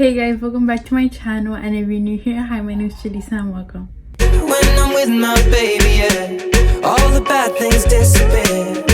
Hey guys, welcome back to my channel, and if you're new here, hi, my name is Julissa and welcome. When I'm with my baby, yeah, all the bad things disappear.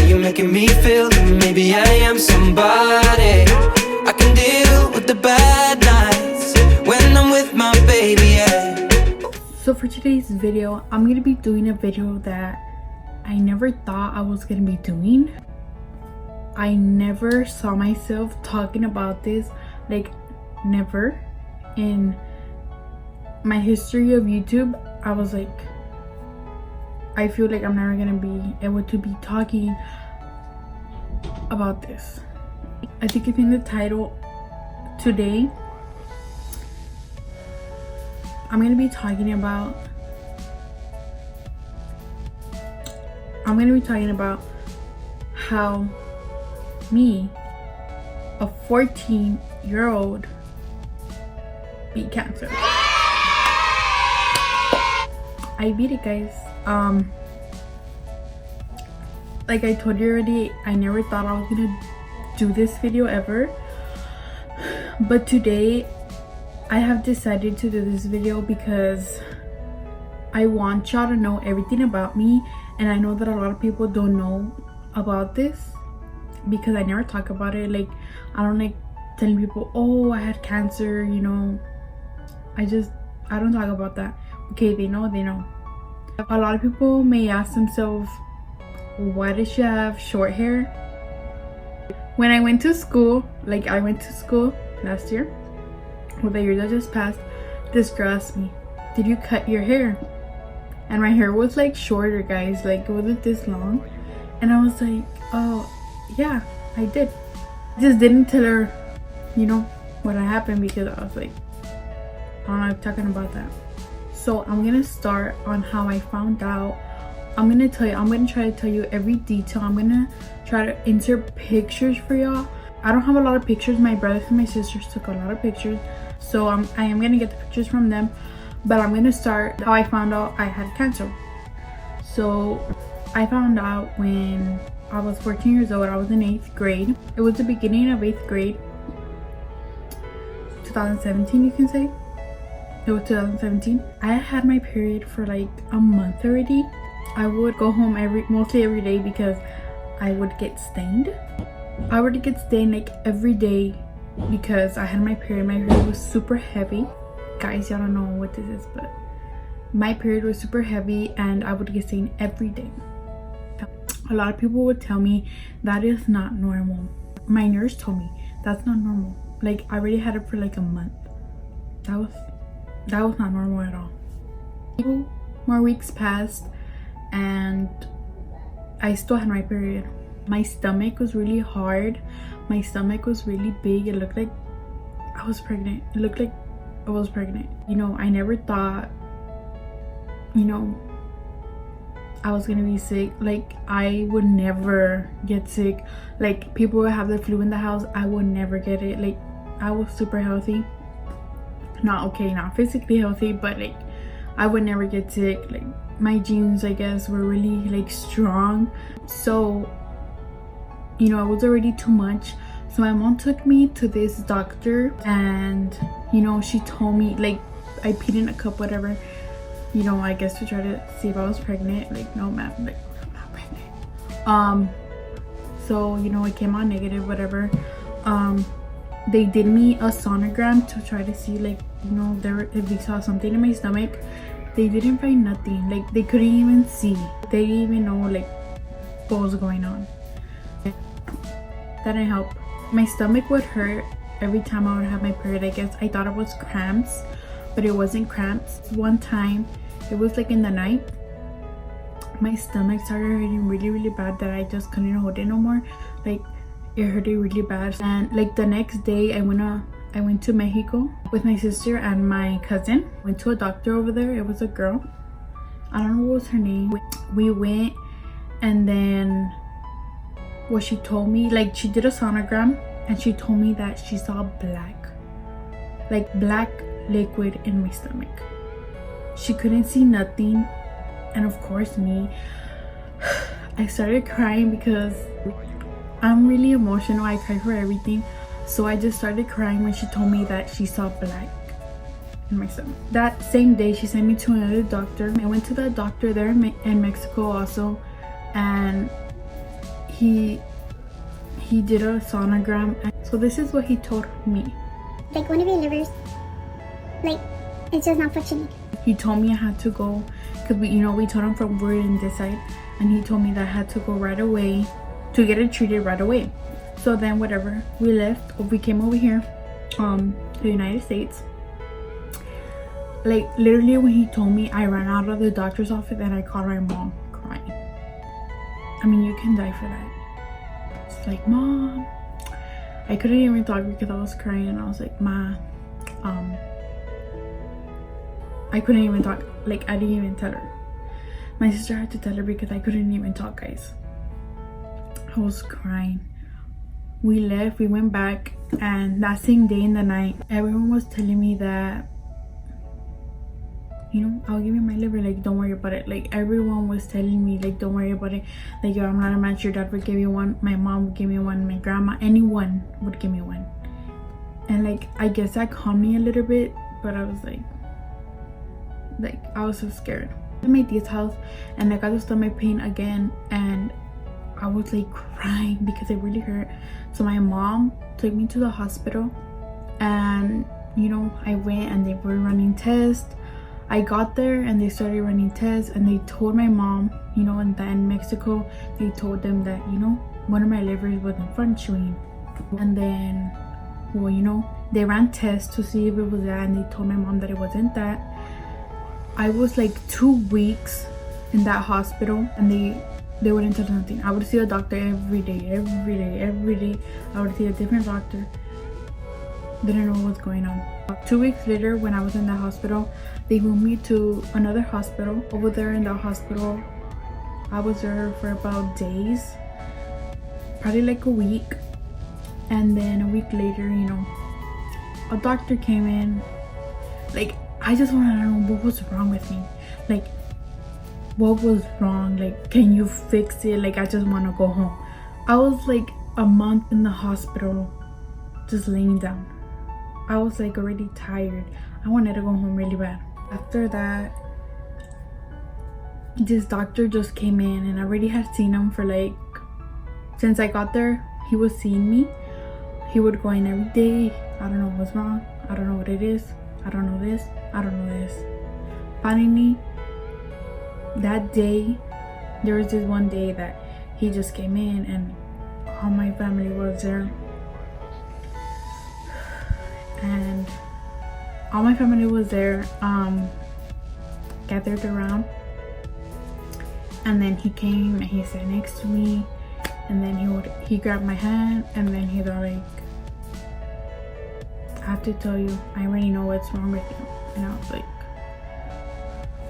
You're making me feel that maybe I am somebody. I can deal with the bad nights when I'm with my baby, yeah. So for today's video, I'm gonna be doing a video that I never thought I was gonna be doing. I never saw myself talking about this, like never in my history of YouTube. I was like, I feel like I'm never gonna be able to be talking about this. I think it's in the title. Today I'm gonna be talking about how me, a 14-year-old, beat cancer. I beat it, guys. Like I told you already, I never thought I was gonna do this video ever, but today I have decided to do this video because I want y'all to know everything about me, and I know that a lot of people don't know about this because I never talk about it. Like, I don't like telling people, oh, I had cancer, you know. I don't talk about that. Okay, they know. A lot of people may ask themselves, why does she have short hair? When I went to school, I went to school last year, or the year that just passed, this girl asked me, did you cut your hair? And my hair was like shorter, guys, like it wasn't this long. And I was like, oh yeah, I did. I just didn't tell her, you know, what had happened, because I was like, I don't like talking about that. So I'm gonna start on how I found out. I'm gonna try to tell you every detail. I'm gonna try to insert pictures for y'all. I don't have a lot of pictures. My brothers and my sisters took a lot of pictures, so I am gonna get the pictures from them. But I'm gonna start how I found out I had cancer. So I found out when I was 14 years old. I was in 8th grade. It was the beginning of 8th grade, 2017, you can say. It was 2017. I had my period for like a month already. I would go home mostly every day because I would get stained. I would get stained like every day because I had my period. My period was super heavy. Guys, y'all don't know what this is, but my period was super heavy and I would get stained every day. A lot of people would tell me that is not normal. My nurse told me that's not normal. Like, I already had it for like a month. That was not normal at all. 2 more weeks passed and I still had my period. My stomach was really hard. My stomach was really big. It looked like I was pregnant. It looked like I was pregnant. You know, I never thought, you know, I was gonna be sick. Like, I would never get sick. Like, people would have the flu in the house, I would never get it. Like, I was super healthy. Not physically healthy, but like I would never get sick. Like, my genes, I guess, were really like strong. So, you know, it was already too much. So my mom took me to this doctor, and you know, she told me, like, I peed in a cup, whatever, you know, I guess to try to see if I was pregnant. Like, no, ma'am, like, I'm not pregnant. So, you know, it came out negative, whatever. They did me a sonogram to try to see, like, you know, if they saw something in my stomach. They didn't find nothing. Like, they couldn't even see. They didn't even know like what was going on. That didn't help. My stomach would hurt every time I would have my period. I guess I thought it was cramps, but it wasn't cramps. One time, it was like in the night, my stomach started hurting really, really bad that I just couldn't hold it no more. Like, it hurted really bad. And like the next day, I went to Mexico with my sister and my cousin. Went to a doctor over there. It was a girl. I don't know what was her name. We went, and then what she told me, like, she did a sonogram and she told me that she saw black liquid in my stomach. She couldn't see nothing. And of course, me, I started crying because I'm really emotional. I cry for everything. So I just started crying when she told me that she saw black in my stomach. That same day she sent me to another doctor. I went to that doctor there in Mexico also, and he did a sonogram. So this is what he told me. Like, one of your livers, like, it's just not what you need. He told me I had to go, because we told him from we're in this side, and he told me that I had to go right away to get it treated right away. So then whatever, we left, we came over here to the United States. Like, literally when he told me, I ran out of the doctor's office and I called my mom crying. I mean, you can die for that. It's like, Mom, I couldn't even talk because I was crying, and I was like, Ma, I couldn't even talk. Like, I didn't even tell her. My sister had to tell her because I couldn't even talk, guys. I was crying. We left, we went back, and that same day in the night, everyone was telling me that, I'll give you my liver, like, don't worry about it. Like, everyone was telling me, like, don't worry about it. Like, I'm not a match, your dad would give you one, my mom would give me one, my grandma, anyone would give me one. And like, I guess that calmed me a little bit, but I was like I was so scared. At my tia's house, and I got the stomach pain again, and I was like crying because it really hurt. So my mom took me to the hospital, and I went, and they were running tests. I got there and they started running tests, and they told my mom, and then in Mexico, they told them that, one of my livers wasn't functioning. And then, well, they ran tests to see if it was that, and they told my mom that it wasn't that. I was like 2 weeks in that hospital, and they wouldn't tell us nothing. I would see a doctor every day. I would see a different doctor. Didn't know what was going on. 2 weeks later, when I was in the hospital, they moved me to another hospital. Over there in the hospital, I was there for about days, probably like a week. And then a week later, a doctor came in. Like, I just wanted to know what was wrong with me. Like, what was wrong? Like, can you fix it? Like, I just want to go home. I was like a month in the hospital, just laying down. I was like already tired. I wanted to go home really bad. After that, this doctor just came in, and I already had seen him for like, since I got there, he was seeing me. He would go in every day. I don't know what's wrong. I don't know what it is. I don't know this. I don't know this. Finally, that day, there was this one day that he just came in, and all my family was there. And all my family was there, gathered around. And then he came and he sat next to me, and then he grabbed my hand, and then he was like, I have to tell you, I already know what's wrong with you. And I was like,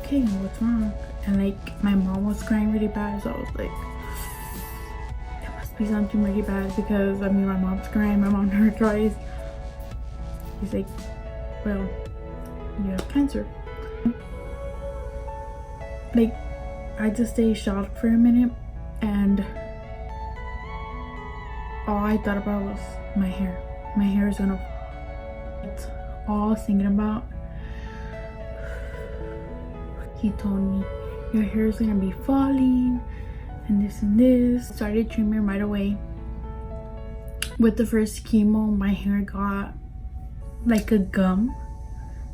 okay, what's wrong? And like, my mom was crying really bad, so I was like, it must be something really bad, because I mean, my mom's crying, my mom never cries. He's like, well, you have cancer. Like, I just stayed shocked for a minute, and all I thought about was my hair. My hair is gonna fall. That's all I was thinking about. He told me, your hair is gonna be falling, and this and this. Started treatment right away. With the first chemo, my hair got like a gum.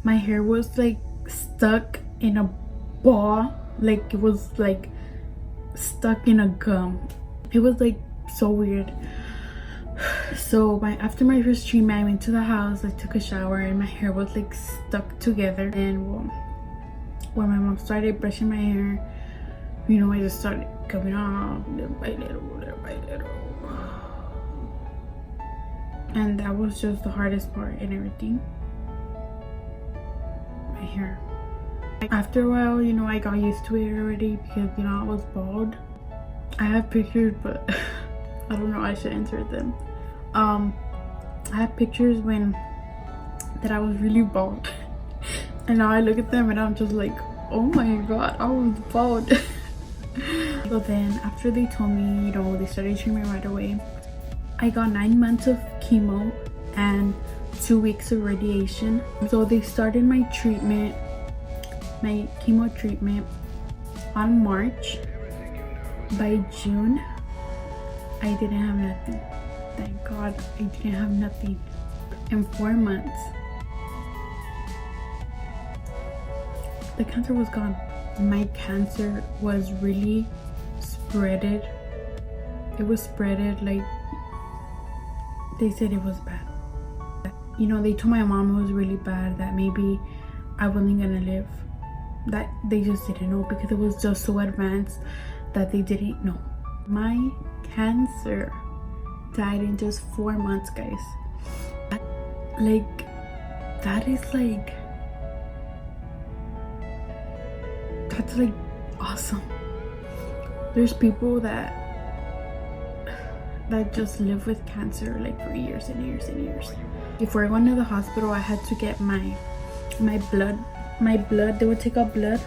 My hair was like stuck in a ball, like it was like stuck in a gum. It was like so weird. So after my first treatment, I went to the house, I took a shower, and my hair was like stuck together. And well, when my mom started brushing my hair, I just started coming off little by little, little by little. And that was just the hardest part and everything. My hair. After a while, I got used to it already, because I was bald. I have pictures, but I don't know, I should insert them. I have pictures that I was really bald. And now I look at them and I'm just like, oh my god, I was bald. So then after they told me, they started treatment right away. I got 9 months of chemo, and 2 weeks of radiation. So they started my treatment, my chemo treatment, on March. By June, I didn't have nothing. Thank God I didn't have nothing. In 4 months, the cancer was gone. My cancer was really spreaded. It was spreaded, like they said it was bad. You know, they told my mom it was really bad, that maybe I wasn't gonna live. That they just didn't know because it was just so advanced that they didn't know. My cancer died in just 4 months, guys. Like, that is like, that's like awesome. There's people that just live with cancer like for years and years and years. Before I went to the hospital, I had to get my blood. They would take out blood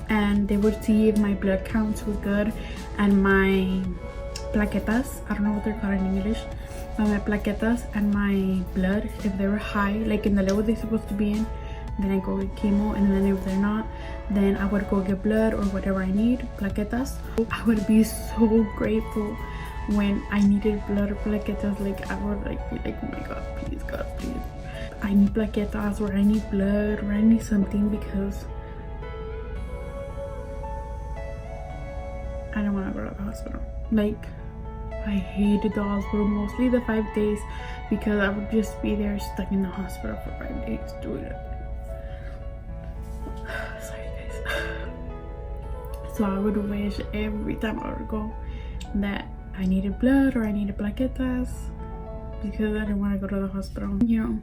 and they would see if my blood counts were good, and my plaquetas, I don't know what they're called in English, but my plaquetas and my blood, if they were high, like in the level they're supposed to be in, then I go get chemo, and then if they're not, then I would go get blood or whatever I need, plaquetas. I would be so grateful when I needed blood or plaquetas. Like, I would like be like, oh my God, please God, please, I need plaquetas, or I need blood, or I need something, because I don't want to go to the hospital. Like, I hated the hospital, mostly the 5 days, because I would just be there stuck in the hospital for 5 days doing it. Sorry guys. So I would wish every time I would go that I needed blood or I needed plaquetas, because I didn't want to go to the hospital. You know,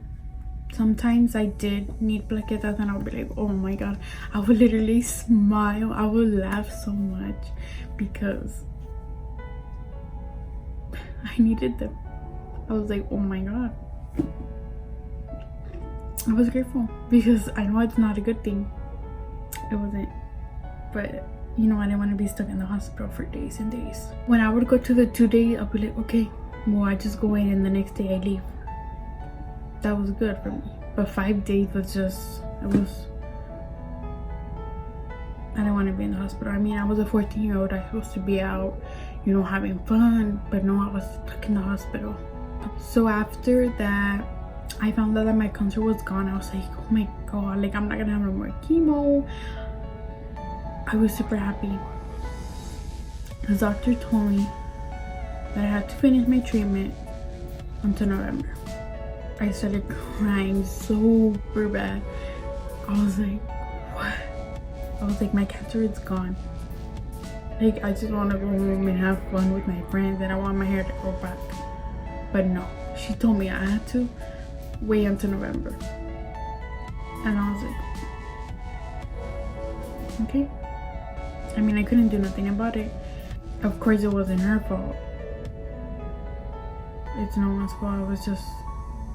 sometimes I did need plaquetas and I would be like, oh my God, I would literally smile, I would laugh so much because I needed them. I was like, oh my God. I was grateful because I know it's not a good thing. It wasn't, but you know, I didn't want to be stuck in the hospital for days and days. When I would go to the 2 days, I'll be like, okay, well, I just go in and the next day I leave. That was good for me. But 5 days was just, I didn't want to be in the hospital. I mean, I was a 14-year-old. I was supposed to be out, you know, having fun, but no, I was stuck in the hospital. So after that, I found out that my cancer was gone. I was like, oh my God, like, I'm not gonna have no more chemo. I was super happy. The doctor told me that I had to finish my treatment until November. I started crying super bad. I was like, what? I was like, my cancer is gone. Like, I just want to go home and have fun with my friends, and I want my hair to grow back. But no, she told me I had to wait until November. And I was like, okay. I mean, I couldn't do nothing about it. Of course, it wasn't her fault. It's no one's fault. It was just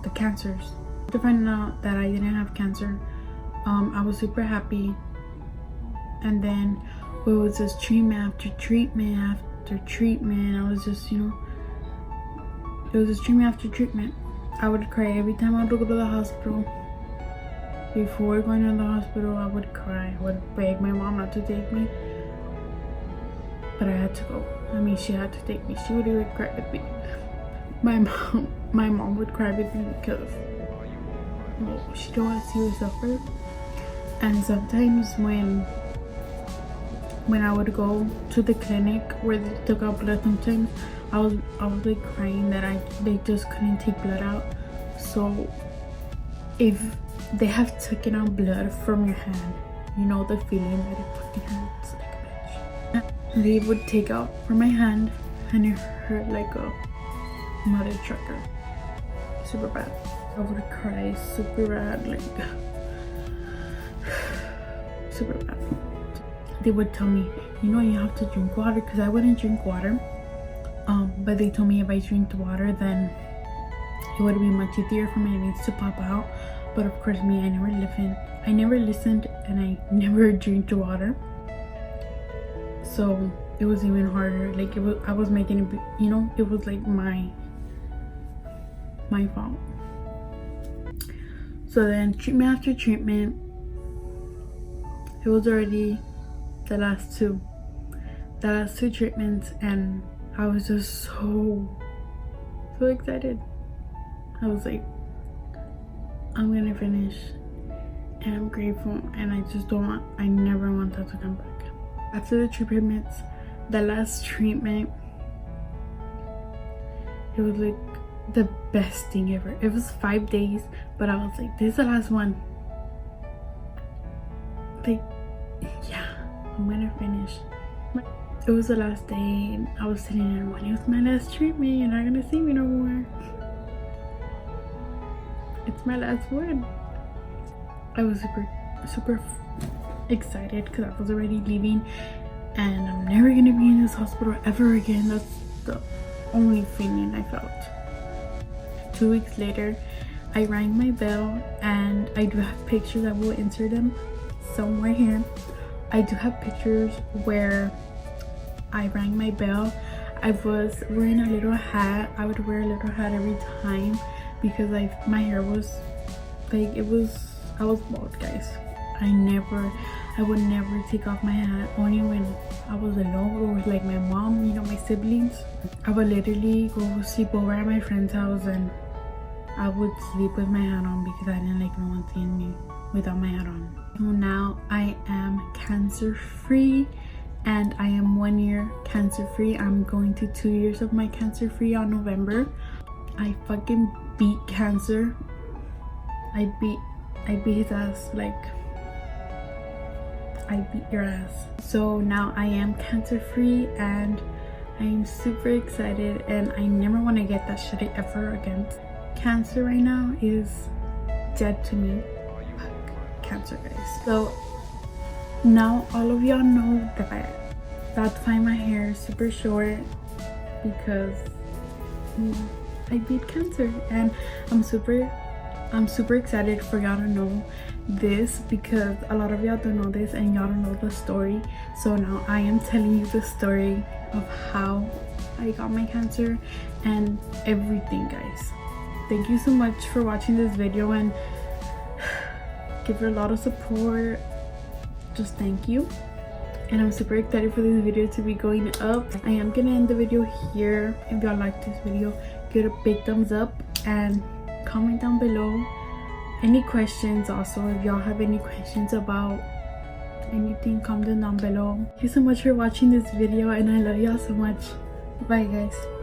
the cancers. To find out that I didn't have cancer, I was super happy. And then it was just treatment after treatment after treatment. I was just, you know, it was just treatment after treatment. I would cry every time I would go to the hospital. Before going to the hospital, I would cry. I would beg my mom not to take me, but I had to go. I mean, she had to take me. She would even cry with me. My mom would cry with me because, well, she don't want to see me suffer. And sometimes when I would go to the clinic where they took out blood, sometimes I was like crying that they just couldn't take blood out. So if they have taken out blood from your hand, you know the feeling that it fucking hurts like a bitch. They would take out from my hand and it hurt like a mother trucker. Super bad. I would cry super bad, like super bad. They would tell me, you know, you have to drink water, because I wouldn't drink water. But they told me if I drink the water, then it would be much easier for my veins to pop out. But of course, me, I never listened, and I never drank the water. So it was even harder. Like, I was making it, you know, it was like my fault. So then treatment after treatment, it was already the last two treatments, and I was just so excited. I was like, I'm gonna finish, and I'm grateful, and I never want that to come back. After the treatments, the last treatment, it was like the best thing ever. It was 5 days, but I was like, this is the last one. Like, yeah, I'm gonna finish. It was the last day, and I was telling everyone, it was my last treatment. You're not gonna see me no more. It's my last one. I was super excited because I was already leaving, and I'm never gonna be in this hospital ever again. That's the only feeling I felt. 2 weeks later, I rang my bell, and I do have pictures. I will insert them somewhere here. I do have pictures where I rang my bell. I was wearing a little hat. I would wear a little hat every time because my hair was like, I was bald, guys. I would never take off my hat, only when I was alone or with like my mom, you know, my siblings. I would literally go sleep over at my friend's house, and I would sleep with my hat on because I didn't like no one seeing me without my hat on. So now I am cancer free, and I am 1 year cancer free. I'm going to 2 years of my cancer free on November. I fucking beat cancer. I beat his ass. Like, I beat your ass. So now I am cancer free, and I am super excited, and I never want to get that shit ever again. Cancer right now is dead to me. Fuck cancer, guys. So now all of y'all know that I had to find my hair super short because I beat cancer, and I'm super excited for y'all to know this because a lot of y'all don't know this and y'all don't know the story. So now I am telling you the story of how I got my cancer and everything, guys. Thank you so much for watching this video, and give her a lot of support. Just thank you. And I'm super excited for this video to be going up. I am gonna end the video here. If y'all like this video, give it a big thumbs up and comment down below any questions. Also, if y'all have any questions about anything, comment down below. Thank you so much for watching this video, and I love y'all so much. Bye, guys.